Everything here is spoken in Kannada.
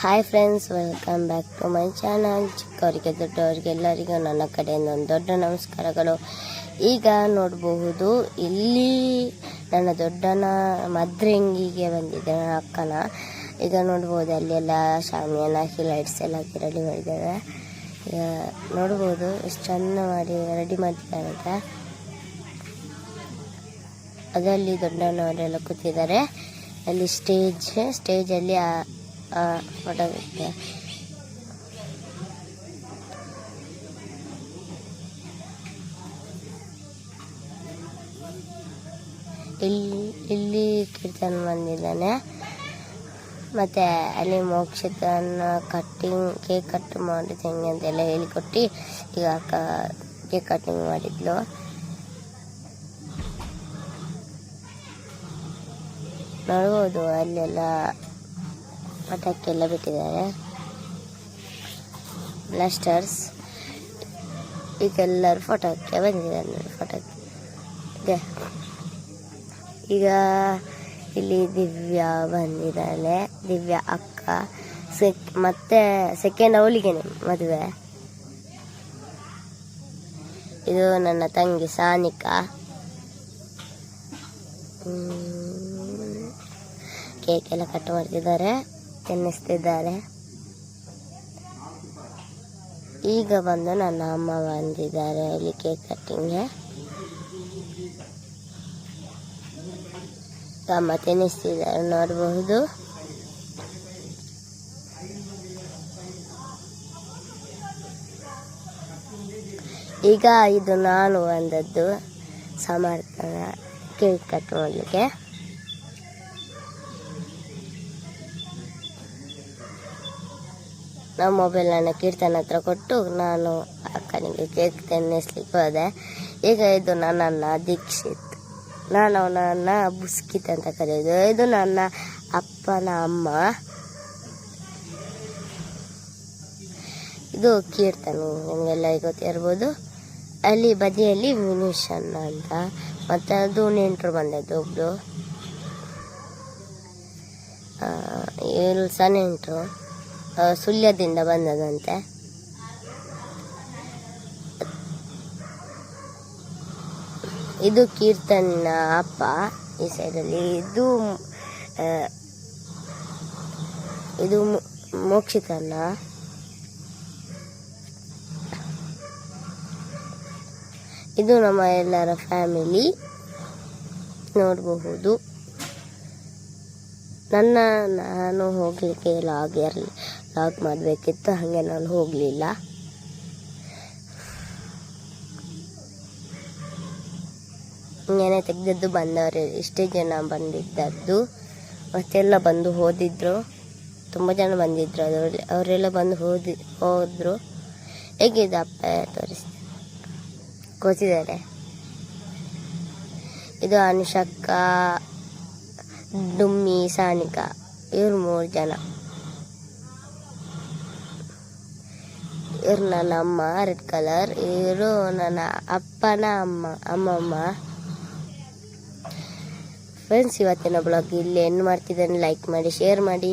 Hi friends, welcome back to my channel. ಚಿಕ್ಕವರಿಗೆ ದೊಡ್ಡವರಿಗೆ ಎಲ್ಲರಿಗೂ ನನ್ನ ಕಡೆಯಿಂದ ಒಂದು ದೊಡ್ಡ ನಮಸ್ಕಾರಗಳು. ಈಗ ನೋಡಬಹುದು, ಇಲ್ಲಿ ನನ್ನ ದೊಡ್ಡನ ಮದ್ರಂಗಿಗೆ ಬಂದಿದ್ದೆ, ನನ್ನ ಅಕ್ಕನ. ಈಗ ನೋಡ್ಬೋದು, ಅಲ್ಲೆಲ್ಲ ಶಾಮಿಯಾನ ಹಾಕಿ ಲೈಟ್ಸ್ ಎಲ್ಲ ಹಾಕಿ ರೆಡಿ ಮಾಡಿದ್ದಾರೆ. ಈಗ ನೋಡ್ಬೋದು ಎಷ್ಟು ಚೆಂದ ಮಾಡಿ ರೆಡಿ ಮಾಡಿದ್ದಾರೆ. ಅದರಲ್ಲಿ ದೊಡ್ಡನವರೆಲ್ಲ ಕೂತಿದ್ದಾರೆ. ಅಲ್ಲಿ ಸ್ಟೇಜಲ್ಲಿ ಫೋಟೋ ಇದೆ. ಇಲ್ಲಿ ಕೀರ್ತನ ಬಂದಿದ್ದಾನೆ. ಮತ್ತೆ ಅಲ್ಲಿ ಮೋಕ್ಷಿತನ ಕೇಕ್ ಕಟ್ ಮಾಡಿದ ಹೆಂಗೆ ಅಂತೆಲ್ಲ ಹೇಳಿಕೊಟ್ಟು ಈಗ ಕೇಕ್ ಕಟ್ಟಿಂಗ್ ಮಾಡಿದ್ಲು. ನೋಡ್ಬೋದು, ಅಲ್ಲೆಲ್ಲ ಪಟಾಕಿ ಎಲ್ಲ ಬಿಟ್ಟಿದ್ದಾರೆ, ಬ್ಲಾಸ್ಟರ್ಸ್. ಈಗ ಎಲ್ಲರೂ ಫೋಟೋಕ್ಕೆ ಬಂದಿದ್ದಾರೆ ನೋಡಿ, ಫೋಟೋಕ್ಕೆ ಇದೆ. ಈಗ ಇಲ್ಲಿ ದಿವ್ಯಾ ಬಂದಿದ್ದಾಳೆ, ದಿವ್ಯಾ ಅಕ್ಕ. ಮತ್ತೆ ಸೆಕೆಂಡ್ ಅವಳಿಗೆ ಮದುವೆ. ಇದು ನನ್ನ ತಂಗಿ ಸಾನಿಕಾ. ಕೇಕ್ ಎಲ್ಲ ಕಟ್ ಮಾಡ್ತಿದ್ದಾರೆ, ತಿನ್ನಿಸ್ತಿದ್ದಾರೆ. ಈಗ ಬಂದು ನನ್ನ ಅಮ್ಮ ಬಂದಿದ್ದಾರೆ ಇಲ್ಲಿ ಕೇಕ್ ಕಟ್ಟಿಂಗ್ಗೆ. ಅಮ್ಮ ತಿನ್ನಿಸ್ತಿದ್ದಾರೆ, ನೋಡಬಹುದು. ಈಗ ಇದು ನಾನು ಬಂದದ್ದು ಸಮರ್ಥನ ಕೇಕ್ ಕಟ್ ಮಾಡಲಿಕ್ಕೆ. ನಮ್ಮ ಮೊಬೈಲನ್ನು ಕೀರ್ತನ ಹತ್ರ ಕೊಟ್ಟು ನಾನು ಅಕ್ಕನಿಗೆ ಕೇಕ್ ತಿನ್ನಿಸ್ಲಿಕ್ಕೆ ಹೋದೆ. ಈಗ ಇದು ನನ್ನ ದೀಕ್ಷಿತ್, ನಾನು ಅವನನ್ನು ಬುಸ್ಕಿತ್ ಅಂತ ಕರೆಯೋದು. ಇದು ನನ್ನ ಅಪ್ಪನ ಅಮ್ಮ. ಇದು ಕೀರ್ತನು, ನಿಮಗೆಲ್ಲ ಗೊತ್ತಿರ್ಬೋದು. ಅಲ್ಲಿ ಬದಿಯಲ್ಲಿ ವಿನಿಷನ್ ಅಂತ, ಮತ್ತು ಅದು ನೆಂಟರು ಬಂದದ್ದು ಒಬ್ರು, ಸಹ ನೆಂಟರು ಸುಳ್ಯದಿಂದ ಬಂದದಂತೆ. ಇದು ಕೀರ್ತನ ಅಪ್ಪ ಈ ಸೈಡಲ್ಲಿ. ಇದು ಮೋಕ್ಷಿತನ. ಇದು ನಮ್ಮ ಎಲ್ಲರ ಫ್ಯಾಮಿಲಿ ನೋಡಬಹುದು. ನಾನು ಹೋಗ್ಲಿಕ್ಕೆ ಲಾಗ್ ಮಾಡಬೇಕಿತ್ತು, ಹಾಗೆ ನಾನು ಹೋಗಲಿಲ್ಲ. ಹಿಂಗೇನೆ ತೆಗೆದದ್ದು. ಬಂದವರು ಇಷ್ಟೇ ಜನ ಬಂದಿದ್ದದ್ದು, ಮತ್ತೆಲ್ಲ ಬಂದು ಹೋದಿದ್ರು. ತುಂಬ ಜನ ಬಂದಿದ್ರು, ಅವರೆಲ್ಲ ಬಂದು ಹೋದ್ರು. ಹೇಗಿದೆ ಅಪ್ಪ ತೋರಿಸ್ತೀನಿ, ಕೂತಿದ್ದಾರೆ. ಇದು ಅನುಷಕ್ಕ, ಡುಮ್ಮಿ, ಸಾನಿಕಾ, ಇವ್ರು 3 ಜನ. ಇವ್ರು ನನ್ನ ಅಮ್ಮ, ರೆಡ್ ಕಲರ್. ಇವರು ನನ್ನ ಅಪ್ಪನ ಅಮ್ಮಮ್ಮ. ಫ್ರೆಂಡ್ಸ್, ಇವತ್ತಿನ ಬ್ಲಾಗ್ ಇಲ್ಲಿ ಎಂಡ್ ಮಾಡ್ತಿದ್ದೇನೆ. ಲೈಕ್ ಮಾಡಿ, ಶೇರ್ ಮಾಡಿ.